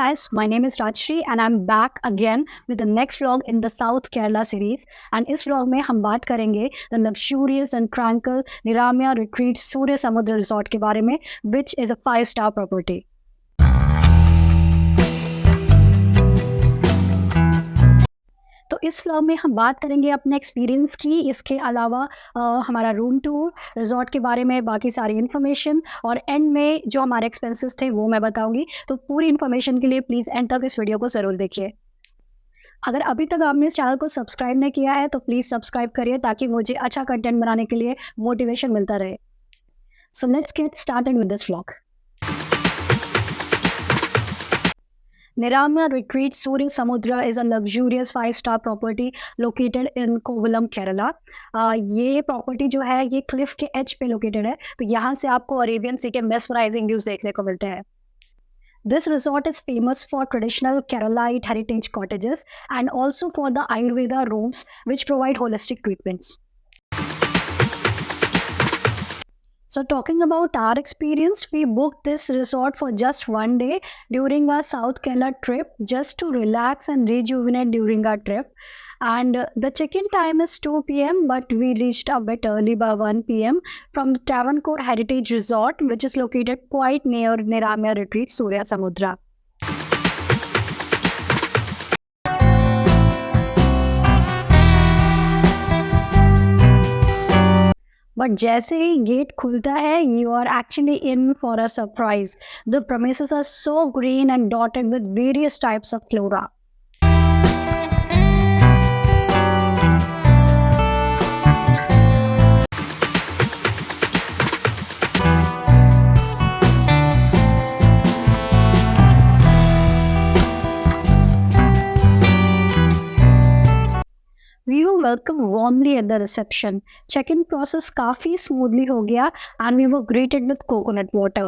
guys, my name is Rajshri and I'm back again with the next vlog in the South Kerala series. And इस vlog में हम बात करेंगे the luxurious and tranquil Niraamaya Retreats Surya Samudra resort के बारे में, which is a 5-star property. तो इस व्लॉग में हम बात करेंगे अपने एक्सपीरियंस की, इसके अलावा हमारा रूम टूर, रिजॉर्ट के बारे में बाकी सारी इन्फॉर्मेशन, और एंड में जो हमारे एक्सपेंसेस थे वो मैं बताऊंगी. तो पूरी इन्फॉर्मेशन के लिए प्लीज़ एंड तक इस वीडियो को ज़रूर देखिए. अगर अभी तक आपने इस चैनल को सब्सक्राइब नहीं किया है तो प्लीज़ सब्सक्राइब करिए ताकि मुझे अच्छा कंटेंट बनाने के लिए मोटिवेशन मिलता रहे. So let's get started with this vlog. Niraamaya Retreats Surya Samudra is a luxurious 5-star property located in Kovalam, Kerala. ये प्रॉपर्टी जो है ये क्लिफ के एज पे लोकेटेड है, तो यहाँ से आपको अरेबियन सी के मेस्मराइजिंग व्यूज देखने को मिलते हैं. This resort is famous for traditional Keralite heritage cottages and also for the Ayurveda rooms which provide holistic treatments. So talking about our experience, we booked this resort for just one day during our South Kerala trip just to relax and rejuvenate during our trip. And the check-in time is 2 p.m. but we reached a bit early by 1 p.m. from the Travancore Heritage Resort, which is located quite near Niraamaya Retreats Surya Samudra. But जैसे ही gate खुलता है, you are actually in for a surprise. The premises are so green and dotted with various types of flora. We were welcomed warmly at the reception. Check-in process काफ़ी smoothly हो गया and we were greeted with coconut water.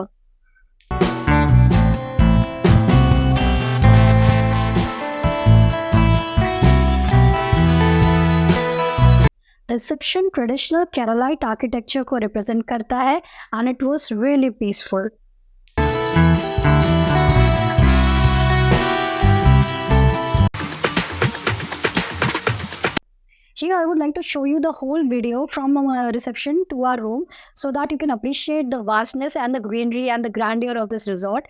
Reception traditional Keralite architecture को represent करता है and it was really peaceful. Here I would like to show you the whole video from reception to our room so that you can appreciate the vastness and the greenery and the grandeur of this resort.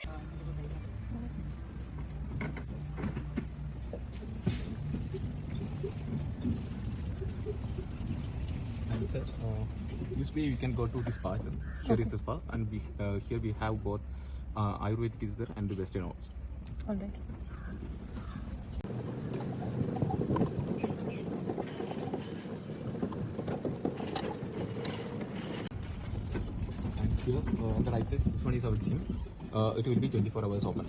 And sir, this way you can go to the spa. Sir. Here is the spa, and here we have both Ayurvedic is there and the Western also. All right. Here on the right side, this one is our gym. It will be 24 hours open.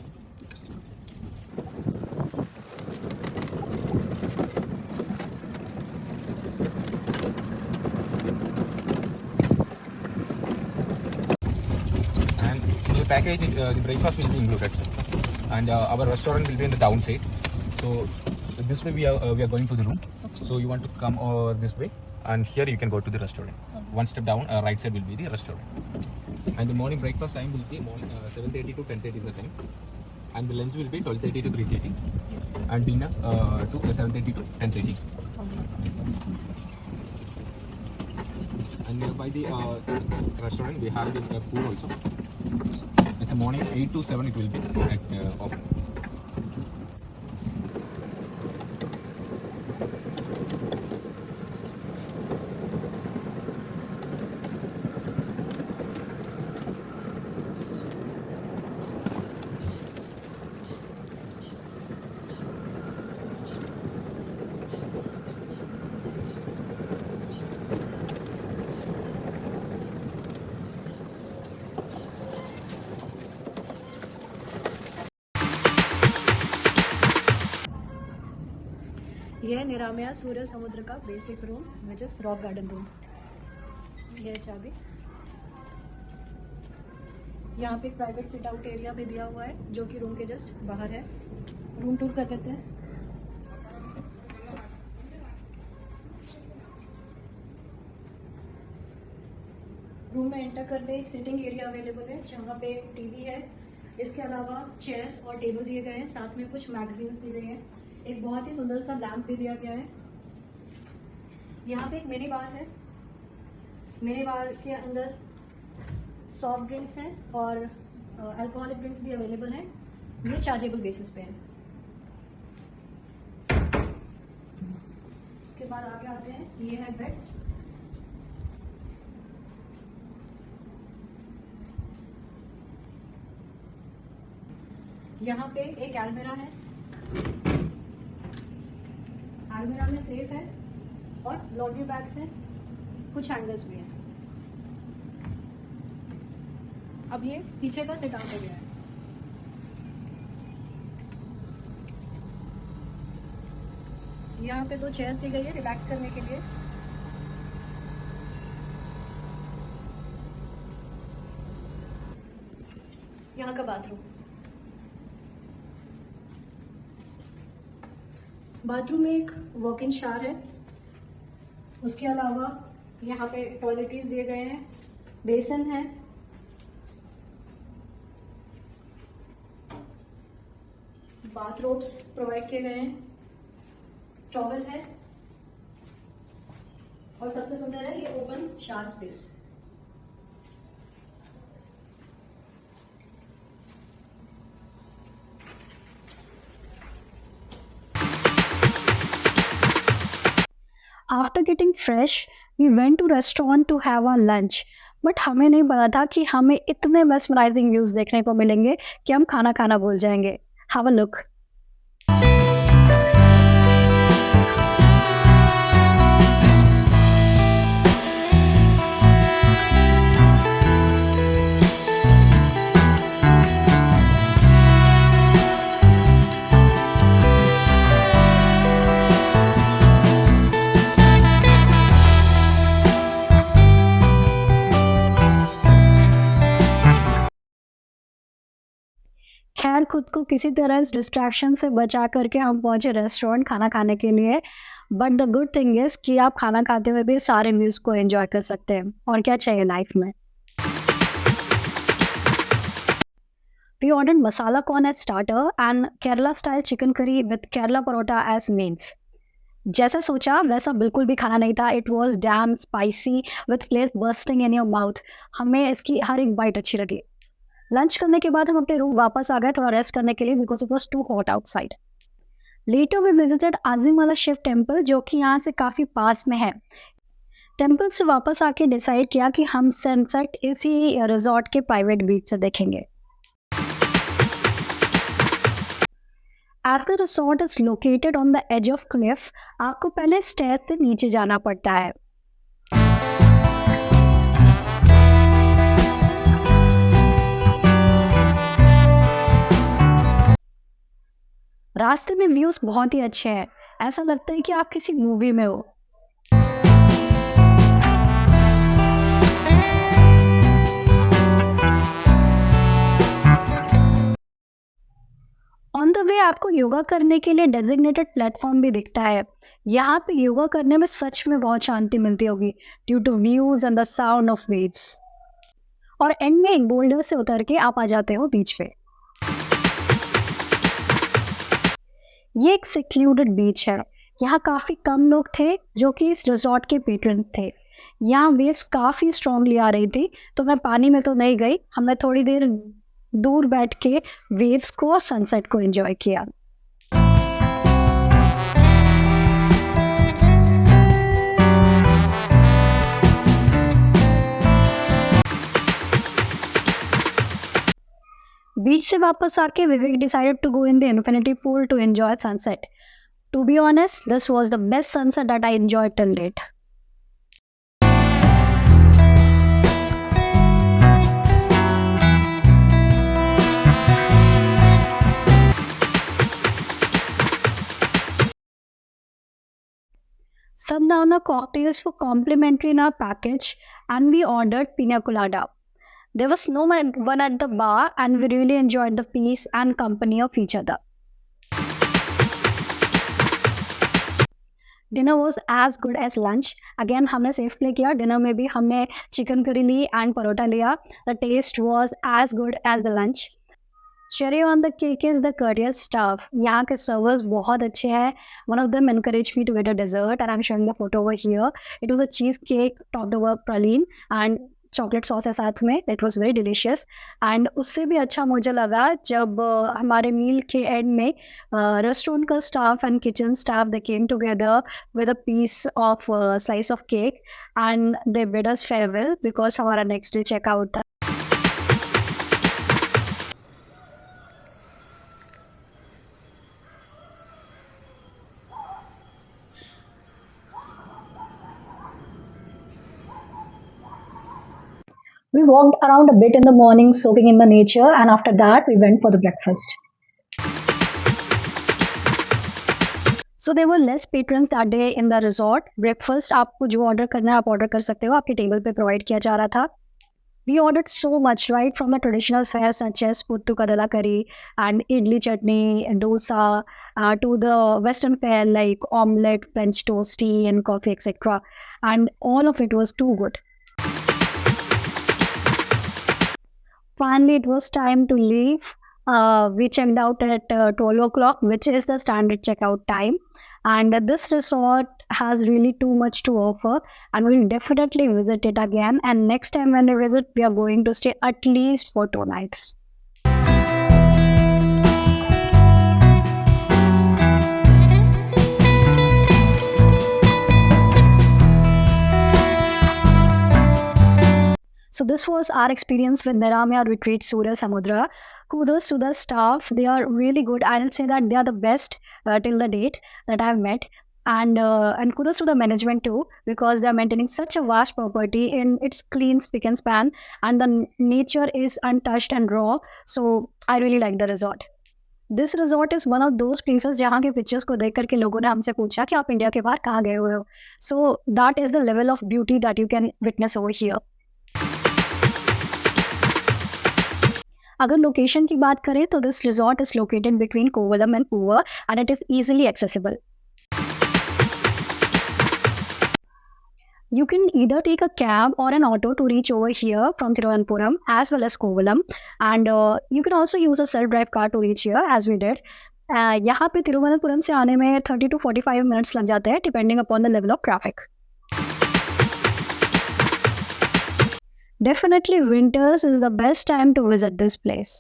And in the package, the breakfast will be included, and our restaurant will be in the downside. So this way we are going to the room. Okay. So you want to come this way, and here you can go to the restaurant. Okay. One step down, right side will be the restaurant. And the morning breakfast time will be 7:30 to 10:30 is the time, and the lunch will be 12:30 to 3:30, and dinner to 7:30 to 10:30. And nearby the restaurant we have the pool also. It's a morning 8 to 7 it will be open. ये है निरामया सूर्य समुद्र का basic room, which is rock garden room. ये चाबी. यहाँ पे एक private sit out area भी दिया हुआ है जो कि रूम के जस्ट बाहर है. रूम टूर कर लेते हैं. रूम में एंटर कर दे, सिटिंग एरिया अवेलेबल है जहाँ पे टीवी है, इसके अलावा चेयर्स और टेबल दिए गए हैं, साथ में कुछ मैगजीन्स दी गई हैं, एक बहुत ही सुंदर सा लैम्प भी दिया गया है। यहाँ पे एक मिनी बार है, मिनी बार के अंदर सॉफ्ट ड्रिंक्स हैं और अल्कोहलिक ड्रिंक्स भी अवेलेबल हैं। ये चार्जेबल बेसिस पे है। इसके बाद आगे आते हैं, ये है बेड। यहाँ पे एक अलमीरा है, अलमीरा में सेफ है और लॉन्ड्री बैग्स हैं, कुछ हैंगर्स भी हैं। अब ये पीछे का सिट आउट हो गया है। यहाँ पे 2 चेयर्स दी गई है रिलैक्स करने के लिए। यहाँ का बाथरूम, बाथरूम में एक वॉक इन शावर है। उसके अलावा यहाँ पे टॉयलेटरीज दिए गए हैं, बेसन है, बाथरोब्स प्रोवाइड किए गए हैं, टॉवल है और सबसे सुंदर है ये open shower space. After getting fresh we went to restaurant to have a lunch, but हमें नहीं पता था कि हमें इतने मेस्मराइजिंग व्यूज देखने को मिलेंगे कि हम खाना खाना भूल जाएंगे। Have a look. खैर खुद को किसी तरह इस डिस्ट्रैक्शन से बचा करके हम पहुंचे रेस्टोरेंट खाना खाने के लिए। But the good thing is कि आप खाना खाते हुए भी सारे व्यूज को एंजॉय कर सकते हैं, और क्या चाहिए लाइफ में। We ordered masala corn as starter and Kerala style chicken curry with Kerala parotta as mains. जैसा सोचा वैसा बिल्कुल भी खाना नहीं था। It was damn spicy with flavour bursting in your mouth. हमें इसकी हर एक बाइट अच्छी लगी। लंच करने के बाद हम अपने रूम वापस आ गए थोड़ा रेस्ट करने के लिए, because it was too hot outside. Later we visited Azhimala Shiva temple, जो कि यहाँ से काफ़ी पास में है। टेम्पल से वापस आके डिसाइड किया कि हम सनसेट इसी रिजॉर्ट के प्राइवेट बीच से देखेंगे। As the resort is located on the edge of cliff, आपको पहले स्टेयर से नीचे जाना पड़ता है। रास्ते में व्यूज बहुत ही अच्छे हैं, ऐसा लगता है कि आप किसी मूवी में हो। ऑन द वे आपको योगा करने के लिए डेजिग्नेटेड प्लेटफॉर्म भी दिखता है। यहाँ पे योगा करने में सच में बहुत शांति मिलती होगी due to views and the sound of waves. और एंड में एक बोल्डर से उतर के आप आ जाते हो बीच पे। ये एक सिक्लूडेड बीच है, यहाँ काफ़ी कम लोग थे जो कि इस रिजॉर्ट के पेट्रन थे। यहाँ वेव्स काफ़ी स्ट्रांगली आ रही थी, तो मैं पानी में तो नहीं गई। हमने थोड़ी देर दूर बैठ के वेव्स को और सनसेट को एंजॉय किया। बीच से वापस आके Vivek decided to go in the infinity pool to enjoy sunset. To be honest, this was the best sunset that I enjoyed till date. Some down cocktails were complimentary in our package, and we ordered pina colada. There was no one at the bar, and we really enjoyed the peace and company of each other. Dinner was as good as lunch. Again, हमने safe play किया। Dinner में भी हमने chicken curry Lee and parotta लिया। The taste was as good as the lunch. Cherry on the cake is the courteous staff. यहाँ के servers बहुत अच्छे हैं. One of them encouraged me to get a dessert, and I'm showing the photo over here. It was a cheesecake topped over praline and chocolate sauce है साथ में. It was very delicious. And उससे भी अच्छा मुझे लगा जब हमारे मील के एंड में रेस्टोरेंट का staff and kitchen staff they came together with a piece of slice of cake and they bid us farewell because हमारा नेक्स्ट डे चेकआउट था. We walked around a bit in the morning, soaking in the nature, and after that, we went for the breakfast. So there were less patrons that day in the resort. Breakfast आपको जो order करना है आप order कर सकते हो, आपके table पे provide किया जा रहा था. We ordered so much, right, from the traditional fare such as puttu kadala curry and idli chutney and dosa to the western fare like omelette, French toast, tea and coffee, etc. And all of it was too good. Finally, it was time to leave. We checked out at 12 o'clock, which is the standard checkout time. And this resort has really too much to offer, and we'll definitely visit it again. And next time when we visit, we are going to stay at least for 2 nights. So this was our experience with Niraamaya Retreats Surya Samudra. Kudos to the staff. They are really good. I'll say that they are the best till the date that I've met. And kudos to the management too, because they are maintaining such a vast property in its clean spick and span, and the nature is untouched and raw. So I really like the resort. This resort is one of those places जहाँ के pictures को देख करके लोगों ने हमसे पूछा कि आप इंडिया के बाहर कहाँ गए हुए हो. So that is the level of beauty that you can witness over here. अगर लोकेशन की बात करें तो this resort is located between Kovalam and Poovar and it is easily accessible. You can either take a cab or an auto to reach over here from Thiruvanthapuram as well as Kovalam, and you can also use a self-drive car to reach here as we did. यहाँ पे तिरुवनंतपुरम से आने में 30 to 45 minutes लग जाते हैं depending upon the level of traffic. Definitely winters is the best time to visit this place.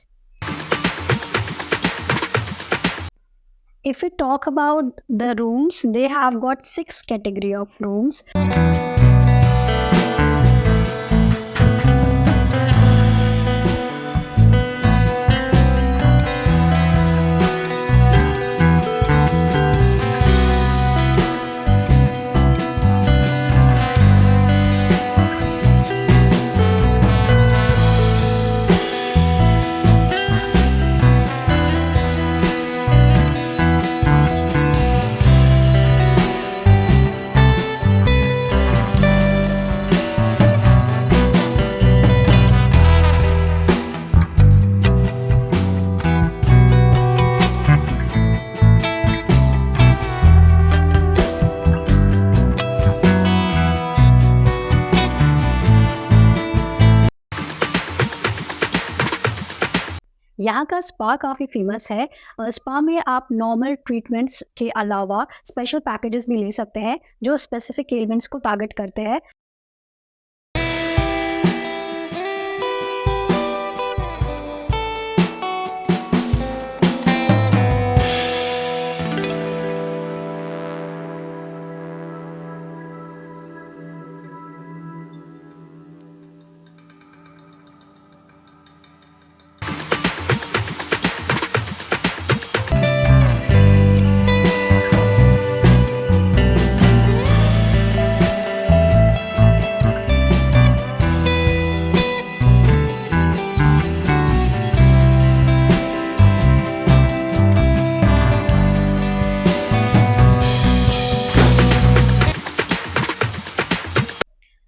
If we talk about the rooms, they have got 6 category of rooms. यहाँ का स्पा काफ़ी famous है. Spa में आप normal treatments के अलावा special packages भी ले सकते हैं जो स्पेसिफिक एलिमेंट्स को टारगेट करते हैं.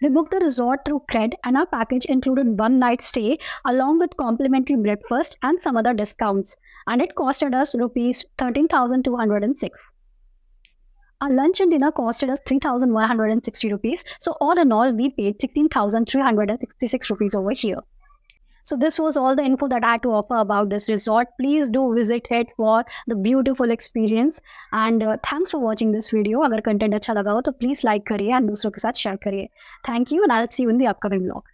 We booked the resort through Cred, and our package included 1 night stay along with complimentary breakfast and some other discounts, and it costed us rupees 13,206. Our lunch and dinner costed us 3,160 rupees. So all in all, we paid 16,366 rupees over here. So this was all the info that I had to offer about this resort. Please do visit it for the beautiful experience. And thanks for watching this video. अगर content अच्छा लगा हो तो please like करिए and दूसरों के साथ share करिए. Thank you and I'll see you in the upcoming vlog.